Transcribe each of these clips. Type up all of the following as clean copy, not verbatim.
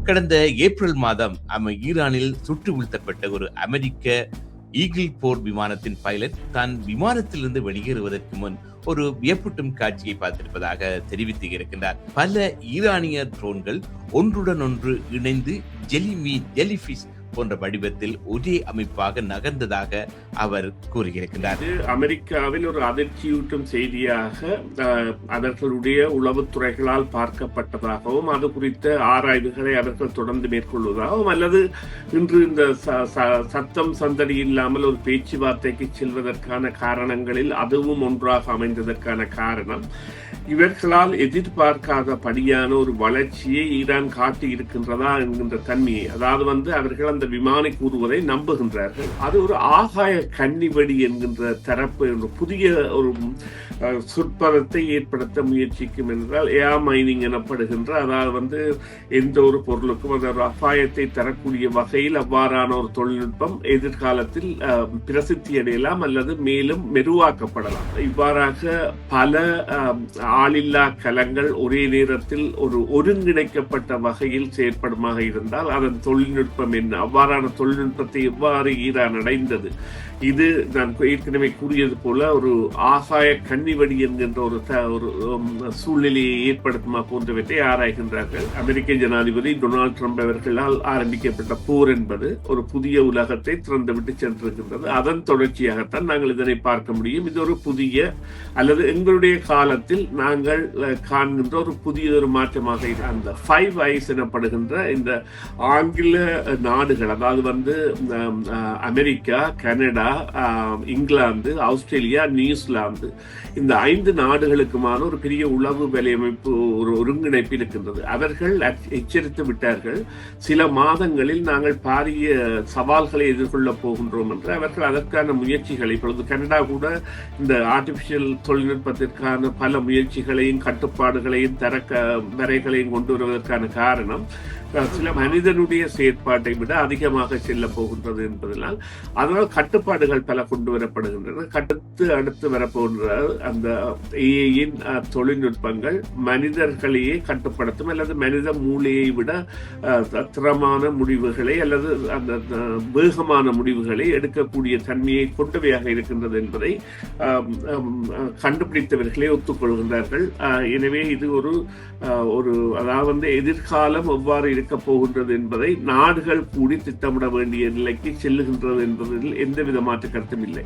கடந்த ஏப்ரல் மாதம் ஈரானில் சுட்டு வீழ்த்தப்பட்ட ஒரு அமெரிக்க ஈகிள் போர் விமானத்தின் பைலட் தான் விமானத்திலிருந்து வெளியேறுவதற்கு முன் ஒரு வியப்பூட்டும் காட்சியை பார்த்திருப்பதாக தெரிவித்து இருக்கின்றார். பல ஈரானிய ட்ரோன்கள் ஒன்றுடன் ஒன்று இணைந்து ஜெலிஃபிஷ் போன்ற வடிவத்தில் ஒரே அமைப்பாக நகர்ந்ததாக அவர் கூறியிருக்கிறார். அமெரிக்காவில் ஒரு அதிர்ச்சியூட்டும் செய்தியாக அவர்களுடைய உளவுத்துறைகளால் பார்க்கப்பட்டதாகவும் அது குறித்த ஆராய்வுகளை அவர்கள் தொடர்ந்து மேற்கொள்வதாகவும் அல்லது இன்று இந்த சத்தம் சந்தடி இல்லாமல் ஒரு பேச்சுவார்த்தைக்கு செல்வதற்கான காரணங்களில் அதுவும் ஒன்றாக அமைந்ததற்கான காரணம் இவர்களால் எதிர்பார்க்காத படியான ஒரு வளர்ச்சியை ஈரான் காட்டி இருக்கின்றதா என்கின்ற தன்மையை, அதாவது அவர்கள் அந்த விமானி கூறுவதை நம்புகின்றார்கள். அது ஒரு ஆகாய கன்னிவெடி என்கின்ற தரப்பு என்ற புதிய ஒரு சொற்பதத்தை ஏற்படுத்த முயற்சிக்கும் என்றால் ஏர் மைனிங் எனப்படுகின்ற, அதாவது எந்த ஒரு பொருளுக்கும் அந்த அபாயத்தை தரக்கூடிய வகையில் அவ்வாறான ஒரு தொழில்நுட்பம் எதிர்காலத்தில் பிரசித்தி அடையலாம் அல்லது மேலும் மெருவாக்கப்படலாம். இவ்வாறாக பல ஆளில்லா கலங்கள் ஒரே நேரத்தில் ஒரு ஒருங்கிணைக்கப்பட்ட வகையில் செயற்படுமாக இருந்தால் அதன் தொழில்நுட்பம் என்ன, அவ்வாறான தொழில்நுட்பத்தை எவ்வாறு ஈரான் அடைந்தது, இது நான் ஏற்கனவே கூறியது போல ஒரு ஆகாய கன்னிவடி என்கின்ற ஒரு சூழ்நிலையை ஏற்படுத்துமா போன்றவற்றை ஆராய்கின்றார்கள். அமெரிக்க ஜனாதிபதி டொனால்ட் ட்ரம்ப் அவர்களால் ஆரம்பிக்கப்பட்ட போர் என்பது ஒரு புதிய உலகத்தை திறந்துவிட்டு சென்றிருக்கின்றது. அதன் தொடர்ச்சியாகத்தான் நாங்கள் இதனை பார்க்க முடியும். இது ஒரு புதிய அல்லது எங்களுடைய காலத்தில் நாங்கள் காண்கின்ற ஒரு புதிய ஒரு மாற்றமாக அந்த 5 ஐஸ் எனப்படுகின்ற இந்த ஆங்கில நாடுகள், அதாவது America, Canada, England, Australia, New Zealand, இந்த 5 நாடுகளுக்குமான ஒரு பெரிய உளவு வலையமைப்பு ஒரு ஒருங்கிணைப்பு இருக்கின்றது. அவர்கள் எச்சரித்து விட்டார்கள், சில மாதங்களில் நாங்கள் பாரிய சவால்களை எதிர்கொள்ளப் போகின்றோம் என்று. அவர்கள் அதற்கான முயற்சிகளை இப்பொழுது கனடா கூட இந்த ஆர்டிபிஷியல் தொழில்நுட்பத்திற்கான பல முயற்சிகளையும் கட்டுப்பாடுகளையும் வரைகளையும் கொண்டு வருவதற்கான காரணம் சில மனிதனுடைய செயற்பாட்டை விட அதிகமாக செல்ல போகின்றது என்பதனால் அதனால் கட்டுப்பாடுகள் பல கொண்டு வரப்படுகின்றன. அடுத்து வரப்போகின்ற அந்த ஏஐயின் தொழில்நுட்பங்கள் மனிதர்களையே கட்டுப்படுத்தும் அல்லது மனித மூளையை விட திறமான முடிவுகளை அல்லது அந்த வேகமான முடிவுகளை எடுக்கக்கூடிய தன்மையை கொண்டவையாக இருக்கின்றது என்பதை கண்டுபிடித்தவர்களே ஒத்துக்கொள்கின்றார்கள். எனவே இது ஒரு அதாவது எதிர்காலம் எவ்வாறு இருக்க போகின்றது என்பதை நாடுகள் கூடி திட்டமிட வேண்டிய நிலைக்கு செல்லுகின்றது என்பதில் எந்தவித மாற்று கருத்தும் இல்லை.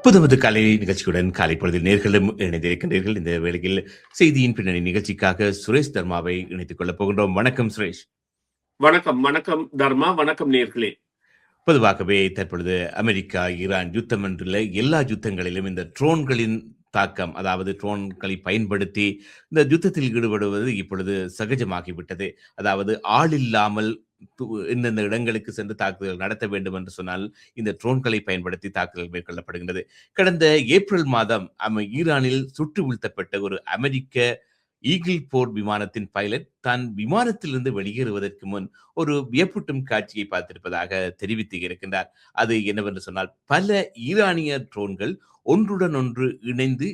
புதுமது காலை நிகழ்ச்சியுடன் காலை பொழுதில் நேர்களும் இணைந்திருக்கின்றீர்கள். இந்த வேளையில் செய்தியின் பின்னணி நிகழ்ச்சிக்காக சுரேஷ் தர்மாவை இணைத்துக் கொள்ளப் போகின்றோம். வணக்கம் சுரேஷ். வணக்கம் தர்மா. வணக்கம் நேர்களே. பொதுவாகவே தற்பொழுது அமெரிக்கா ஈரான் யுத்தம் என்றுள்ள எல்லா யுத்தங்களிலும் இந்த ட்ரோன்களின் தாக்கம், அதாவது ட்ரோன்களை பயன்படுத்தி இந்த யுத்தத்தில் ஈடுபடுவது இப்பொழுது சகஜமாகிவிட்டது. அதாவது ஆள் இல்லாமல் இந்தந்த இடங்களுக்கு சென்று தாக்குதல் நடத்த வேண்டும் என்று சொன்னால் இந்த ட்ரோன்களை பயன்படுத்தி தாக்குதல் மேற்கொள்ளப்படுகின்றது. கடந்த ஏப்ரல் மாதம் ஈரானில் சுட்டு வீழ்த்தப்பட்ட ஒரு அமெரிக்க ஈகிள் போர் விமானத்தின் பைலட் தான் விமானத்திலிருந்து வெளியேறுவதற்கு முன் ஒரு வியப்பூட்டும் காட்சியை பார்த்திருப்பதாக தெரிவித்து இருக்கின்றார். அது என்னவென்று சொன்னால் பல ஈரானிய ட்ரோன்கள் ஒன்றுடன் ஒன்று இணைந்து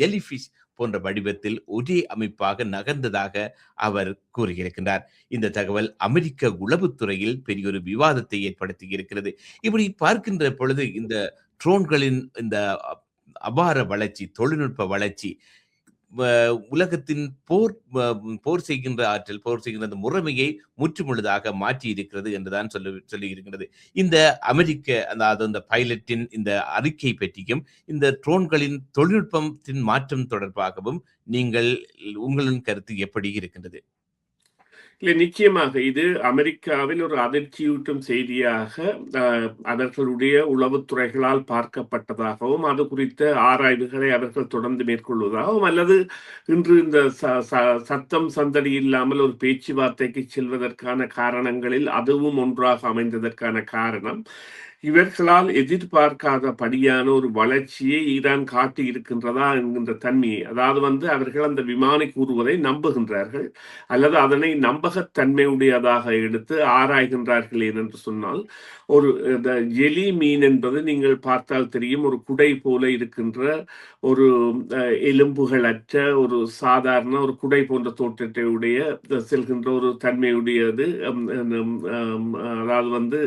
ஜெலிஃபிஷ் போன்ற வடிவத்தில் ஒரே அமைப்பாக நகர்ந்ததாக அவர் கூறியிருக்கின்றார். இந்த தகவல் அமெரிக்க உளவுத்துறையில் பெரிய ஒரு விவாதத்தை ஏற்படுத்தி இருக்கிறது. இப்படி பார்க்கின்ற பொழுது இந்த ட்ரோன்களின் இந்த அபார வளர்ச்சி, தொழில்நுட்ப வளர்ச்சி உலகத்தின் போர் செய்கின்ற ஆற்றல், போர் செய்கின்ற முறைமையை முற்றுமுழுதாக மாற்றி இருக்கிறது என்றுதான் சொல்லி இருக்கிறது. இந்த அமெரிக்க அந்த பைலட்டின் இந்த அறிக்கை பற்றியும் இந்த ட்ரோன்களின் தொழில்நுட்பத்தின் மாற்றம் தொடர்பாகவும் உங்களின் கருத்து எப்படி இருக்கின்றது? இல்லை, நிச்சயமாக இது அமெரிக்காவில் ஒரு அதிர்ச்சியூட்டும் செய்தியாக அவர்களுடைய உளவுத்துறைகளால் பார்க்கப்பட்டதாகவும் அது குறித்த ஆராய்வுகளை அவர்கள் தொடர்ந்து மேற்கொள்வதாகவும் அல்லது இன்று இந்த சத்தம் சந்தடி இல்லாமல் ஒரு பேச்சுவார்த்தைக்கு செல்வதற்கான காரணங்களில் அதுவும் ஒன்றாக அமைந்ததற்கான காரணம் இவர்களால் எதிர்பார்க்காதபடியான ஒரு வளர்ச்சியை ஈரான் காட்டி இருக்கின்றதா என்கின்ற தன்மையை, அதாவது அவர்கள் அந்த விமானி கூறுவதை நம்புகின்றார்கள் அல்லது அதனை நம்பகத்தன்மையுடையதாக எடுத்து ஆராய்கின்றார்கள் என்று சொன்னால், ஒரு எலி மீன் என்பது நீங்கள் பார்த்தால் தெரியும், ஒரு குடை போல இருக்கின்ற ஒரு எலும்புகளற்ற ஒரு சாதாரண ஒரு குடை போன்ற தோற்றத்தை உடைய செல்கின்ற ஒரு தன்மையுடையது. அதாவது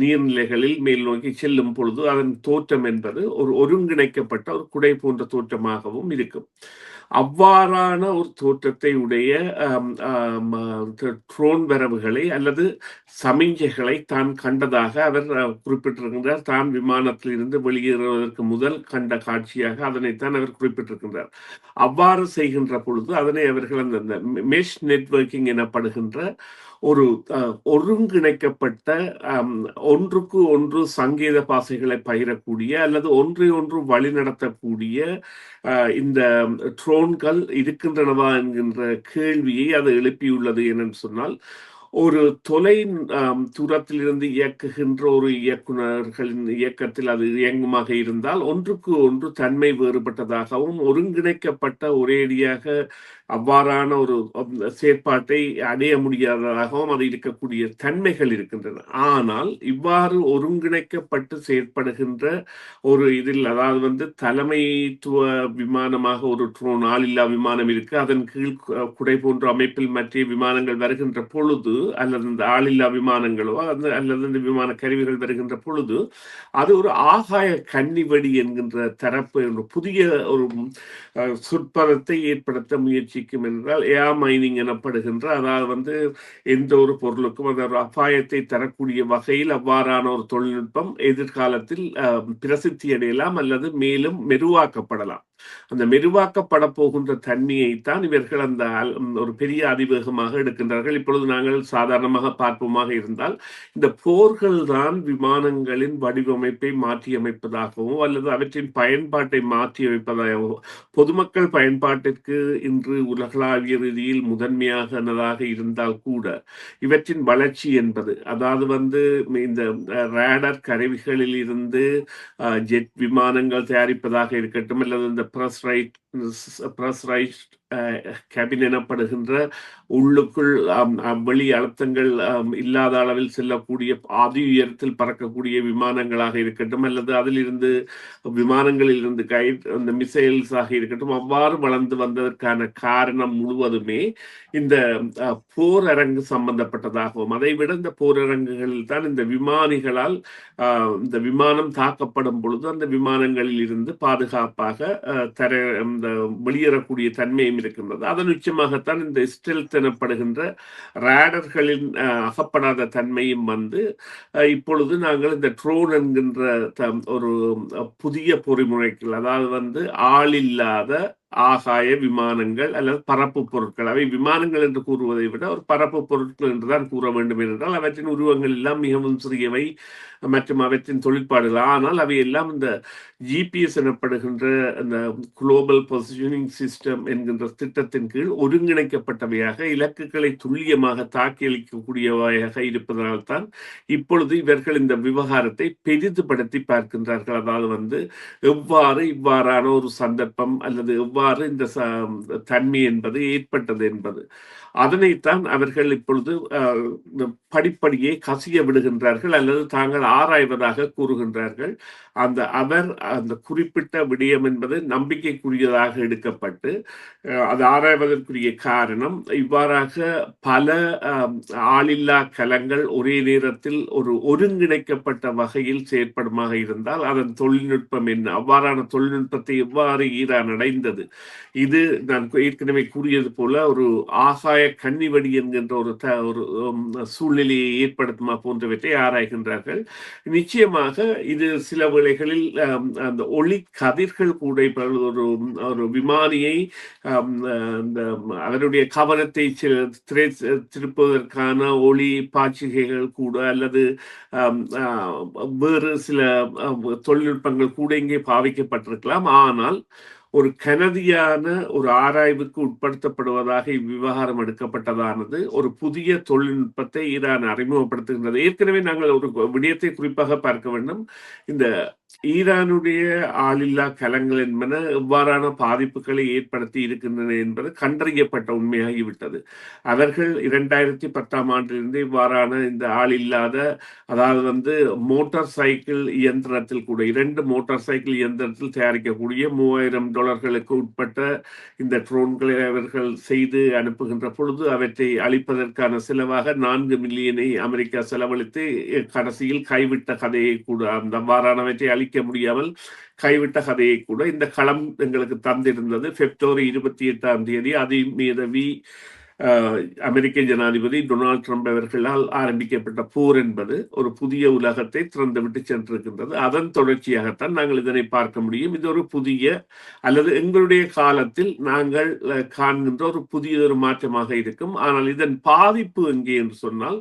நீர்நிலைகளில் மேல் நோக்கி செல்லும் பொழுது அதன் தோற்றம் என்பது ஒரு ஒருங்கிணைக்கப்பட்ட ஒரு குடை போன்ற தோற்றமாகவும் இருக்கும். அவ்வாறான ஒரு தோற்றத்தை உடைய ட்ரோன் வரவுகளை அல்லது சமிஞ்சைகளை தான் கண்டதாக அவர் குறிப்பிட்டிருக்கின்றார். தான் விமானத்தில் இருந்து வெளியேறுவதற்கு முதல் கண்ட காட்சியாக அதனைத்தான் அவர் குறிப்பிட்டிருக்கின்றார். அவ்வாறு செய்கின்ற பொழுது அதனை அவர்கள் அந்த மெஷ் நெட்வொர்க்கிங் எனப்படுகின்ற ஒரு ஒருங்கிணைக்கப்பட்ட ஒன்றுக்கு ஒன்று சங்கேத பாசைகளை பகிரக்கூடிய அல்லது ஒன்றை ஒன்று வழிநடத்தக்கூடிய இந்த ட்ரோன்கள் இருக்கின்றனவா என்கின்ற கேள்வியை அது எழுப்பியுள்ளது என்று சொன்னால், ஒரு தொலை தூரத்திலிருந்து இயக்குகின்ற ஒரு இயக்குநர்களின் இயக்கத்தில் அது இயங்குமாக இருந்தால் ஒன்றுக்கு ஒன்று தன்மை வேறுபட்டதாகவும் ஒருங்கிணைக்கப்பட்ட ஒரேடியாக அவ்வாறான ஒரு செயற்பாட்டை அடைய முடியாததாகவும் அது இருக்கக்கூடிய தன்மைகள் இருக்கின்றன. ஆனால் இவ்வாறு ஒருங்கிணைக்கப்பட்டு செயற்படுகின்ற ஒரு இதில், அதாவது தலைமைத்துவ விமானமாக ஒரு ட்ரோன் ஆளில்லா விமானம் இருக்கு, அதன் கீழ் குடை போன்ற அமைப்பில் மற்ற விமானங்கள் வருகின்ற பொழுது அல்லது இந்த ஆளில்லா விமானங்களோ அல்லது இந்த விமான கருவிகள் வருகின்ற பொழுது அது ஒரு ஆகாய கன்னிவெடி என்கின்ற தரப்பு என்ற புதிய ஒரு சொற்பதத்தை ஏற்படுத்த முயற்சிக்கும் என்றால், ஏர் மைனிங் எனப்படுகின்ற, அதாவது எந்த ஒரு பொருளுக்கும் அந்த ஒரு அபாயத்தை தரக்கூடிய வகையில் அவ்வாறான ஒரு தொழில்நுட்பம் எதிர்காலத்தில் பிரசித்தி அடையலாம் அல்லது மேலும் மெருவாக்கப்படலாம். அந்த மெருவாக்கப்பட போகின்ற தன்மையைத்தான் இவர்கள் அந்த ஒரு பெரிய அதிவேகமாக எடுக்கின்றார்கள். இப்பொழுது நாங்கள் சாதாரணமாக பார்ப்போமாக இருந்தால், இந்த போர்கள் தான் விமானங்களின் வடிவமைப்பை மாற்றியமைப்பதாகவோ அல்லது அவற்றின் பயன்பாட்டை மாற்றியமைப்பதாகவோ, பொதுமக்கள் பயன்பாட்டிற்கு இன்று உலகளாவிய ரீதியில் முதன்மையானதாக இருந்தால் கூட இவற்றின் வளர்ச்சி என்பது, அதாவது இந்த ரேடர் கருவிகளில் இருந்து ஜெட் விமானங்கள் தயாரிப்பதாக இருக்கட்டும் அல்லது இந்த பிரஸ்ரைட் கேபின் எனப்படுகின்ற உள்ளுக்குள் வெளி அழுத்தங்கள் இல்லாத அளவில் செல்லக்கூடிய அதி உயரத்தில் பறக்கக்கூடிய விமானங்களாக இருக்கட்டும் அல்லது அதிலிருந்து விமானங்களில் இருந்து அந்த மிசைல்ஸ் ஆக இருக்கட்டும், அவ்வாறு வளர்ந்து வந்ததற்கான காரணம் முழுவதுமே இந்த போர் அரங்கு சம்பந்தப்பட்டதாகவும், அதைவிட இந்த போரரங்குகளில் தான் இந்த விமானிகளால் இந்த விமானம் தாக்கப்படும் பொழுது அந்த விமானங்களில் இருந்து பாதுகாப்பாக இந்த வெளியேறக்கூடிய தன்மையும் இருக்கின்றது. அதன் நிச்சயமாகத்தான் இந்த ஸ்டெல்த் எனப்படுகின்ற ரேடர்களின் அகப்படாத தன்மையும் இப்பொழுது நாங்கள் இந்த ட்ரோன் என்கின்ற ஒரு புதிய பொறிமுறைகள், அதாவது ஆளில்லாத ஆகாய விமானங்கள் அல்லது பரப்பு பொருட்கள், அவை விமானங்கள் என்று கூறுவதை விட ஒரு பரப்பு பொருட்கள் என்றுதான் கூற வேண்டும் என்றால் அவற்றின் உருவங்கள் எல்லாம் மிகவும் சிறியவை மற்றும் அவற்றின் தொழிற்பாடுகள். ஆனால் அவை எல்லாம் இந்த ஜிபிஎஸ் எனப்படுகின்ற இந்த குளோபல் பொசிஷனிங் சிஸ்டம் என்கின்ற திட்டத்தின் கீழ் ஒருங்கிணைக்கப்பட்டவையாக இலக்குகளை துல்லியமாக தாக்கி அளிக்கக்கூடியவையாக இருப்பதனால்தான் இப்பொழுது இவர்கள் இந்த விவகாரத்தை பெரிதுபடுத்தி பார்க்கின்றார்கள். அதாவது எவ்வாறு இவ்வாறான ஒரு சந்தர்ப்பம் அல்லது எவ்வாறு இந்த தன்மை என்பது ஏற்பட்டது என்பது, அதனைத்தான் அவர்கள் இப்பொழுது படிப்படியே கசிய விடுகின்றார்கள் அல்லது தாங்கள் ஆராய்வதாக கூறுகின்றார்கள். அந்த குறிப்பிட்ட விடயம் என்பது நம்பிக்கைக்குரியதாக எடுக்கப்பட்டு அது ஆராய்வதற்குரிய காரணம், இவ்வாறாக பல ஆளில்லா கலங்கள் ஒரே நேரத்தில் ஒரு ஒருங்கிணைக்கப்பட்ட வகையில் செயற்படுமாக இருந்தால் அதன் தொழில்நுட்பம் என்ன, அவ்வாறான தொழில்நுட்பத்தை எவ்வாறு ஈரான் அடைந்தது, இது நான் ஏற்கனவே கூறியது போல ஒரு ஆகாய கன்னிவடி என்கின்ற ஒரு சூழ்நிலையை ஏற்படுத்துமா போன்றவற்றை ஆராய்கின்றார்கள். நிச்சயமாக இது சில வேளைகளில் அந்த ஒளி கதிர்கள் கூட ஒரு விமானியை அவருடைய கவனத்தை திருப்புவதற்கான ஒளி பாய்ச்சிகைகள் கூட அல்லது வேறு சில தொழில்நுட்பங்கள் கூட இங்கே பாவிக்கப்பட்டிருக்கலாம். ஆனால் ஒரு கனதியான ஒரு ஆராய்வுக்கு உட்படுத்தப்படுவதாக இவ்விவகாரம் எடுக்கப்பட்டதானது ஒரு புதிய தொழில்நுட்பத்தை ஈரான் அறிமுகப்படுத்துகின்றது. ஏற்கனவே நாங்கள் ஒரு விடயத்தை குறிப்பாக பார்க்க வேண்டும். இந்த ஈரானுடைய ஆளில்லா கலங்கள் என்பன எவ்வாறான பாதிப்புகளை ஏற்படுத்தி இருக்கின்றன என்பது கண்டறியப்பட்ட உண்மையாகிவிட்டது. அவர்கள் 2010ஆம் ஆண்டிலிருந்து இவ்வாறான இந்த ஆளில்லாத, அதாவது மோட்டார் சைக்கிள் இயந்திரத்தில் கூட 2 மோட்டார் சைக்கிள் இயந்திரத்தில் தயாரிக்கக்கூடிய $3000 உட்பட்ட இந்த ட்ரோன்களை அவர்கள் செய்து அனுப்புகின்ற பொழுது அவற்றை அழிப்பதற்கான செலவாக 4 மில்லியனை அமெரிக்கா செலவழித்து கடைசியில் கைவிட்ட கதையை கூட, அந்த அவ்வாறானவற்றை அழிக்க முடியாமல் கைவிட்ட கதையை கூட இந்த களம் எங்களுக்கு தந்திருந்தது. பிப்ரவரி 28ஆம் தேதி அதிமீதவி அமெரிக்க ஜனாதிபதி டொனால்ட் ட்ரம்ப் அவர்களால் ஆரம்பிக்கப்பட்ட போர் என்பது ஒரு புதிய உலகத்தை திறந்துவிட்டு சென்றிருக்கின்றது. அதன் தொடர்ச்சியாகத்தான் நாங்கள் இதனை பார்க்க முடியும். இது ஒரு புதிய, அல்லது எங்களுடைய காலத்தில் நாங்கள் காண்கின்ற ஒரு புதிய மாற்றமாக இருக்கும். ஆனால் இதன் பாதிப்பு எங்கே என்று சொன்னால்,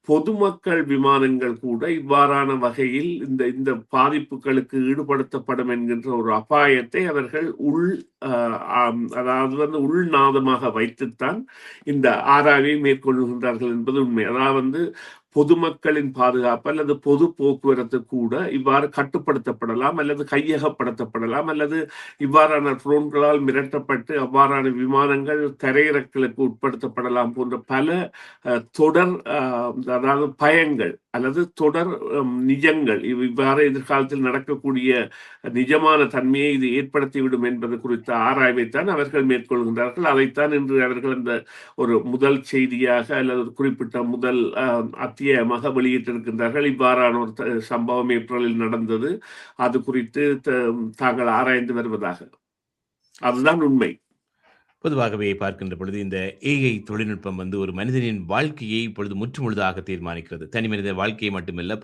பொதுமக்கள் விமானங்கள் கூட இவ்வாறான வகையில் இந்த இந்த பாதிப்புகளுக்கு ஈடுபடுத்தப்படும் என்கின்ற ஒரு அபாயத்தை அவர்கள் அதாவது உள்நாதமாக வைத்துத்தான் இந்த ஆராய்வை மேற்கொள்கின்றார்கள் என்பது உண்மை. அதாவது பொதுமக்களின் பாதுகாப்பு அல்லது பொது போக்குவரத்து கூட இவ்வாறு கட்டுப்படுத்தப்படலாம், அல்லது கையகப்படுத்தப்படலாம், அல்லது இவ்வாறான ட்ரோன்களால் மிரட்டப்பட்டு அவ்வாறான விமானங்கள் தரையிறக்கலுக்கு உட்படுத்தப்படலாம் போன்ற பல தொடர் அதாவது பயங்கள் அல்லது தொடர் நிஜங்கள் இவ்வாறு எதிர்காலத்தில் நடக்கக்கூடிய நிஜமான தன்மையை இது ஏற்படுத்திவிடும் என்பது குறித்த ஆராய்வைத்தான் அவர்கள் மேற்கொள்கின்றார்கள். அதைத்தான் இன்று அவர்கள் அந்த ஒரு முதல் செய்தியாக அல்லது ஒரு குறிப்பிட்ட முதல் அத்தியாயமாக வெளியிட்டிருக்கின்றார்கள். இவ்வாறான ஒரு சம்பவம் ஏப்ரலில் நடந்தது, அது குறித்து தாங்கள் ஆராய்ந்து வருவதாக. அதுதான் உண்மை. பொதுவாகவே பார்க்கின்ற பொழுது இந்த ஏஐ தொழில்நுட்பம் ஒரு மனிதனின் வாழ்க்கையை இப்பொழுது முற்றுமுழுதாக தீர்மானிக்கிறது. தனி மனித வாழ்க்கையை மட்டுமல்ல,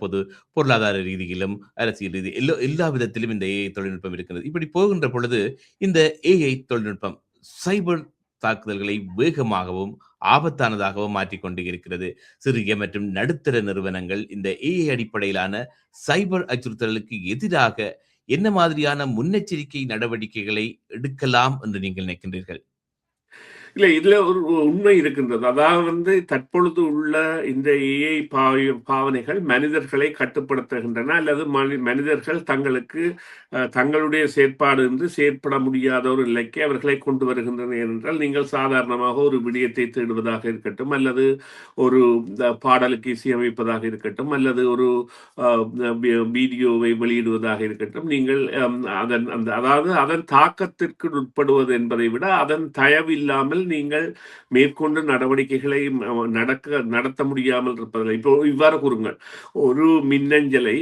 பொருளாதார ரீதியிலும், அரசியல் ரீதி எல்லா விதத்திலும் இந்த ஏஐ தொழில்நுட்பம் இருக்கிறது. இப்படி போகின்ற பொழுது இந்த ஏஐ தொழில்நுட்பம் சைபர் தாக்குதல்களை வேகமாகவும் ஆபத்தானதாகவும் மாற்றிக்கொண்டு இருக்கிறது. சிறிய மற்றும் நடுத்தர நிறுவனங்கள் இந்த ஏஐ அடிப்படையிலான சைபர் அச்சுறுத்தலுக்கு எதிராக என்ன மாதிரியான முன்னெச்சரிக்கை நடவடிக்கைகளை எடுக்கலாம் என்று நீங்கள் நினைக்கின்றீர்கள்? இல்ல, இதுல ஒரு உண்மை இருக்கின்றது. அதாவது தற்பொழுது உள்ள இந்த ஏஐ பாவனைகள் மனிதர்களை கட்டுப்படுத்துகின்றன, அல்லது மனிதர்கள் தங்களுக்கு தங்களுடைய செயற்பாடு என்று செயற்பட முடியாத ஒரு நிலைக்கு அவர்களை கொண்டு வருகின்றன என்றால், நீங்கள் சாதாரணமாக ஒரு விடயத்தை தேடுவதாக இருக்கட்டும், அல்லது ஒரு பாடலுக்கு இசையமைப்பதாக இருக்கட்டும், அல்லது ஒரு வீடியோவை வெளியிடுவதாக இருக்கட்டும், நீங்கள் அதன் தாக்கத்திற்கு உட்படுவது என்பதை விட அதன் தயவில்லாமல் நீங்கள் மேற்கொண்டு நடவடிக்கைகளை நடத்த முடியாமல் இருப்பதில்லை. இப்போ இவ்வாறு கூறுங்கள், ஒரு மின்னஞ்சலை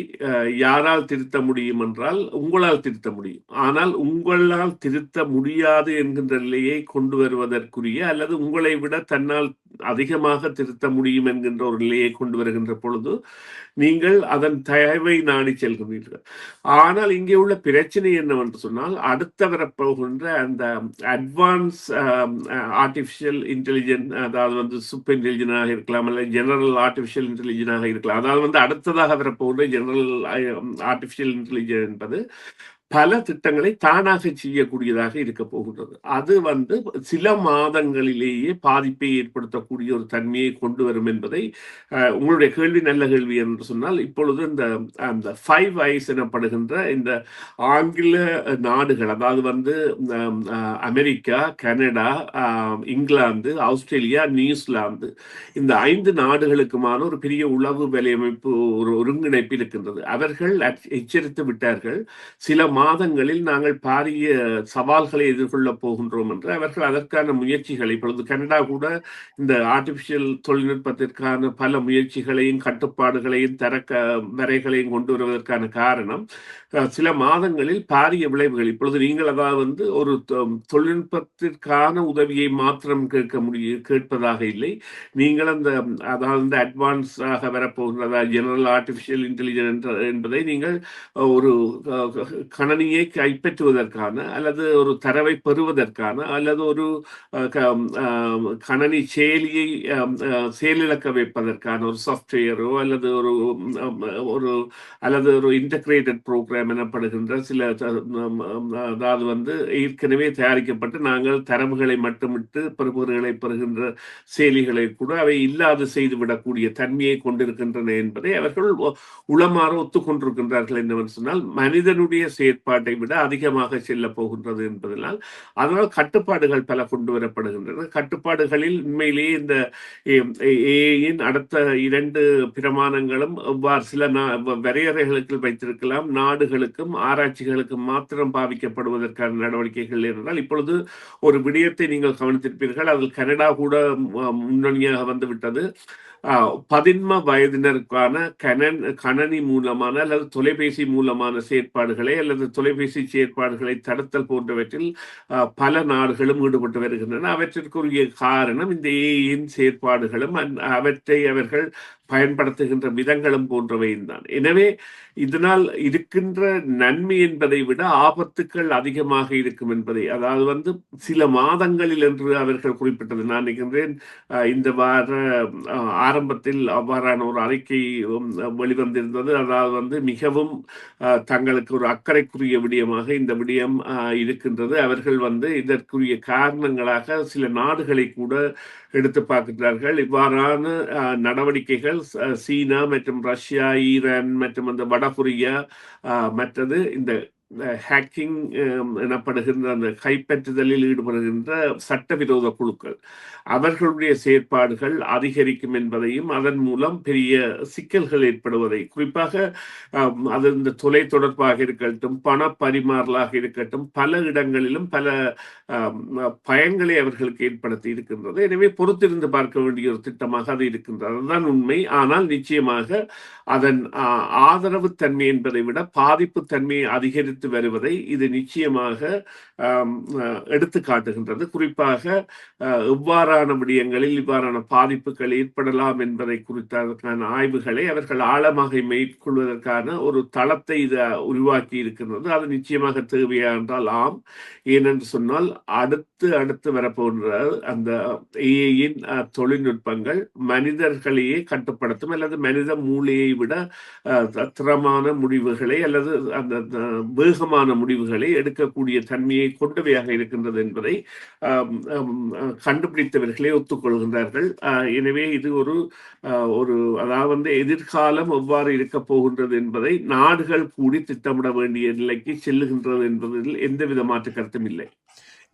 யாரால் திருத்த முடியும் என்றால் உங்களால் திருத்த முடியும். ஆனால் உங்களால் திருத்த முடியாது என்கின்ற நிலையை கொண்டு வருவதற்குரிய, அல்லது உங்களை விட தன்னால் அதிகமாக திருத்த முடியும் என்கின்ற ஒரு நிலையை கொண்டு வருகின்ற பொழுது நீங்கள் அதன் தயவை நாடி செல்கிறீர்கள். ஆனால் இங்கே உள்ள பிரச்சனை என்னவென்று சொன்னால், அடுத்த வரப்போகின்ற அந்த அட்வான்ஸ் ஆர்டிபிஷியல் இன்டெலிஜென்ஸ், அதாவது சூப்பர் இன்டெலிஜென்டாக இருக்கலாம், அல்லது ஜெனரல் ஆர்டிபிஷியல் இன்டெலிஜென்டாக இருக்கலாம். அதாவது அடுத்ததாக வரப்போகின்ற ஜெனரல் ஆர்டிபிஷியல் இன்டெலிஜென்ஸ் என்பது பல திட்டங்களை தானாக செய்யக்கூடியதாக இருக்க போகின்றது. அது சில மாதங்களிலேயே பாதிப்பை ஏற்படுத்தக்கூடிய ஒரு தன்மையை கொண்டு வரும் என்பதை, உங்களுடைய கேள்வி நல்ல கேள்வி என்று சொன்னால், இப்பொழுது அந்த 5 ஐஸ் எனப்படுகின்ற இந்த ஆங்கில நாடுகள், அதாவது America, Canada, England, Australia, New Zealand, இந்த 5 நாடுகளுக்குமான ஒரு பெரிய உளவு வலையமைப்பு, ஒரு ஒருங்கிணைப்பு இருக்கின்றது. அவர்கள் எச்சரித்து விட்டார்கள், சில மாதங்களில் நாங்கள் பாரிய சவால்களை எதிர்கொள்ளப் போகின்றோம் என்று. அவர்கள் அதற்கான முயற்சிகளை, இப்பொழுது கனடா கூட இந்த ஆர்டிபிஷியல் தொழில்நுட்பத்திற்கான பல முயற்சிகளையும் கட்டுப்பாடுகளையும் வரைகளையும் கொண்டு வருவதற்கான காரணம், சில மாதங்களில் பாரிய விளைவுகள். இப்பொழுது நீங்கள் அதாவது ஒரு தொழில்நுட்பத்திற்கான உதவியை மாத்திரம் கேட்பதாக இல்லை, நீங்கள் அதாவது அட்வான்ஸாக வரப்போகிறதா ஜெனரல் ஆர்டிபிஷியல் இன்டெலிஜென்ஸ் என்பதை நீங்கள் ஒரு கணனியை கைப்பற்றுவதற்கான அல்லது ஒரு தரவை பெறுவதற்கான அல்லது ஒரு கணனி செயலியை செயலிழக்க வைப்பதற்கான ஒரு சாஃப்ட்வேரோ அல்லது ஒரு அல்லது ஒரு இன்டகிரேட்டட் ப்ரோக்ராம் எனப்படுகின்ற சில அதாவது வந்து ஏற்கனவே தயாரிக்கப்பட்டு நாங்கள் தரவுகளை மட்டுமிட்டு பெறுபவர்களை பெறுகின்ற செயலிகளை கூட அவை இல்லாது செய்துவிடக்கூடிய தன்மையை கொண்டிருக்கின்றன என்பதை அவர்கள் உளமாற ஒத்துக்கொண்டிருக்கின்றார்கள் என்னவென்று சொன்னால் மனிதனுடைய செயற்பாட்டை விட அதிகமாக செல்ல போகின்றது என்பதனால் அதனால் கட்டுப்பாடுகள் பல கொண்டு வரப்படுகின்றன. கட்டுப்பாடுகளில் உண்மையிலேயே இந்த ஏஐயின் அடுத்த 2 பிரமாணங்களும் சில வரையறைகளுக்கு வைத்திருக்கலாம். நாடுகளுக்கும் ஆராய்ச்சிகளுக்கும் மாத்திரம் பாவிக்கப்படுவதற்கான நடவடிக்கைகள் இருந்தால் இப்பொழுது ஒரு விடயத்தை நீங்கள் கவனித்திருப்பீர்கள். அதில் கனடா கூட முன்னணியாக வந்துவிட்டது. 15 வயதினருக்கான கணனி மூலமான அல்லது தொலைபேசி மூலமான செயற்பாடுகளை அல்லது தொலைபேசி செயற்பாடுகளை தடுத்தல் போன்றவற்றில் பல நாடுகளும் ஈடுபட்டு வருகின்றன. அவற்றிற்குரிய காரணம் இந்த ஏஐயின் செயற்பாடுகளும் அவற்றை அவர்கள் பயன்படுத்துகின்ற விதங்களும் போன்றவையும் தான். எனவே இதனால் இருக்கின்ற நன்மை என்பதை விட ஆபத்துக்கள் அதிகமாக இருக்கும் என்பதை, அதாவது வந்து சில மாதங்களில் என்று அவர்கள் குறிப்பிட்டது நான் நினைக்கின்றேன் இந்த வார ஆரம்பத்தில் அவ்வாறான ஒரு அறிக்கை வெளிவந்திருந்தது. அதாவது வந்து மிகவும் தங்களுக்கு ஒரு அக்கறைக்குரிய விடயமாக இந்த விடயம் இருக்கின்றது. அவர்கள் வந்து இதற்குரிய காரணங்களாக சில நாடுகளை கூட எடுத்து பார்க்கிறார்கள். இவ்வாறான நடவடிக்கைகள் சீனா மற்றும் ரஷ்யா, ஈரான் மற்றும் அந்த வடகொரியா, மற்றது இந்த ஹேக்கிங் எனப்படுகின்ற அந்த கைப்பற்றுதலில் ஈடுபடுகின்ற சட்டவிரோத குழுக்கள் அவர்களுடைய செயற்பாடுகள் அதிகரிக்கும் என்பதையும் அதன் மூலம் பெரிய சிக்கல்கள் ஏற்படுவதை, குறிப்பாக அது இந்த தொலை தொடர்பாக இருக்கட்டும், பண பரிமாறலாக இருக்கட்டும், பல இடங்களிலும் பல பயன்களை அவர்களுக்கு ஏற்படுத்தி இருக்கின்றது. எனவே பொறுத்திருந்து பார்க்க வேண்டிய ஒரு திட்டமாக அது இருக்கின்றது. அதுதான் உண்மை. ஆனால் நிச்சயமாக அதன் ஆதரவு தன்மை என்பதை விட பாதிப்பு தன்மையை அதிகரித்து வருவதை இது நிச்சயமாக எடுத்து காட்டுகின்றது. குறிப்பாக இவ்வாறான விடயங்களில் இவ்வாறான பாதிப்புகள் ஏற்படலாம் என்பதை குறித்தான ஆய்வுகளை அவர்கள் ஆழமாக மேற்கொள்வதற்கான ஒரு தளத்தை இது உருவாக்கி இருக்கின்றது. அது நிச்சயமாக தேவையா என்றால் ஆம். ஏனென்று சொன்னால் அடுத்து வரப்போன்ற அந்த ஏஐயின் தொழில்நுட்பங்கள் மனிதர்களையே கட்டுப்படுத்தும் அல்லது மனித மூளையை விட திறமான முடிவுகளை அல்லது அந்த வேகமான முடிவுகளை எடுக்கக்கூடிய தன்மையை கொண்டவையாக இருக்கின்றது என்பதை கண்டுபிடித்தவர்களே ஒத்துக்கொள்கின்றார்கள். எனவே இது ஒரு அதாவது எதிர்காலம் எவ்வாறு இருக்க போகின்றது என்பதை நாடுகள் கூடி திட்டமிட வேண்டிய நிலைக்கு செல்லுகின்றது என்பதில் எந்தவித மாற்று கருத்தும் இல்லை.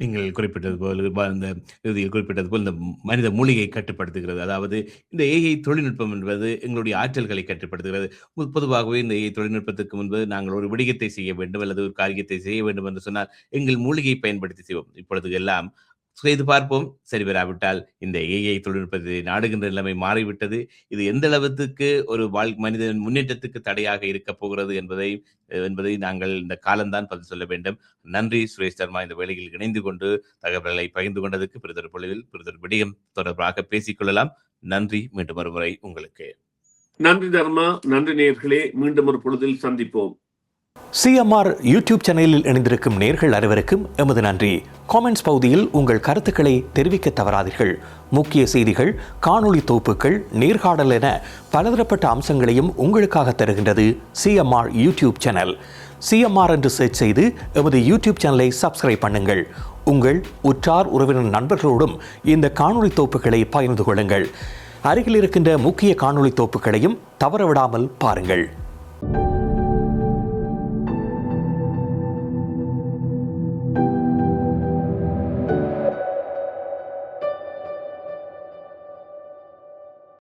நீங்கள் குறிப்பிட்டது போல் இந்த இறுதியில் குறிப்பிட்டது போல் இந்த மனித மூளையை கட்டுப்படுத்துகிறது. அதாவது இந்த ஏஐ தொழில்நுட்பம் என்பது எங்களுடைய ஆற்றல்களை கட்டுப்படுத்துகிறது. பொதுவாகவே இந்த ஏஐ தொழில்நுட்பத்துக்கு முன்பு நாங்கள் ஒரு விடயத்தை செய்ய வேண்டும் அல்லது ஒரு காரியத்தை செய்ய வேண்டும் என்று சொன்னால் எங்கள் மூளையை பயன்படுத்தி செய்வோம். இப்பொழுது எல்லாம் செய்து பார்ப்போம், சரி வராவிட்டால் இந்த ஏஐ தொழில்நுட்பத்தை நாடுகின்ற நிலைமை மாறிவிட்டது. இது எந்த அளவுக்கு ஒரு மனிதன் முன்னேற்றத்துக்கு தடையாக இருக்க போகிறது என்பதை நாங்கள் இந்த காலம்தான் பதில் சொல்ல வேண்டும். நன்றி சுரேஷ் சர்மா, இந்த வேளையில் இணைந்து கொண்டு தகவல்களை பகிர்ந்து கொண்டதுக்கு. பிறிதொரு பொழுதில் பிறிதொரு விடயம் தொடர்பாக பேசிக்கொள்ளலாம். நன்றி. மீண்டும் ஒரு முறை உங்களுக்கு நன்றி தர்மா. நன்றி நேயர்களே, மீண்டும் ஒரு பொழுதில் சந்திப்போம். சிஎம்ஆர் யூடியூப் சேனலில் இணைந்திருக்கும் நேர்கள் அனைவருக்கும் எமது நன்றி. காமெண்ட்ஸ் பகுதியில் உங்கள் கருத்துக்களை தெரிவிக்க தவறாதீர்கள். முக்கிய செய்திகள், காணொளி தொகுப்புகள், நேர்காணல் என பலதரப்பட்ட அம்சங்களையும் உங்களுக்காக தருகின்றது சிஎம்ஆர் யூடியூப் சேனல். சிஎம்ஆர் என்று சர்ச் செய்து எமது யூடியூப் சேனலை சப்ஸ்கிரைப் பண்ணுங்கள். உங்கள் உற்றார் உறவினர் நண்பர்களோடும் இந்த காணொளி தொகுப்புகளை பகிர்ந்து கொள்ளுங்கள். அருகில் இருக்கின்ற முக்கிய காணொளி தொகுப்புகளையும் தவறவிடாமல் பாருங்கள்.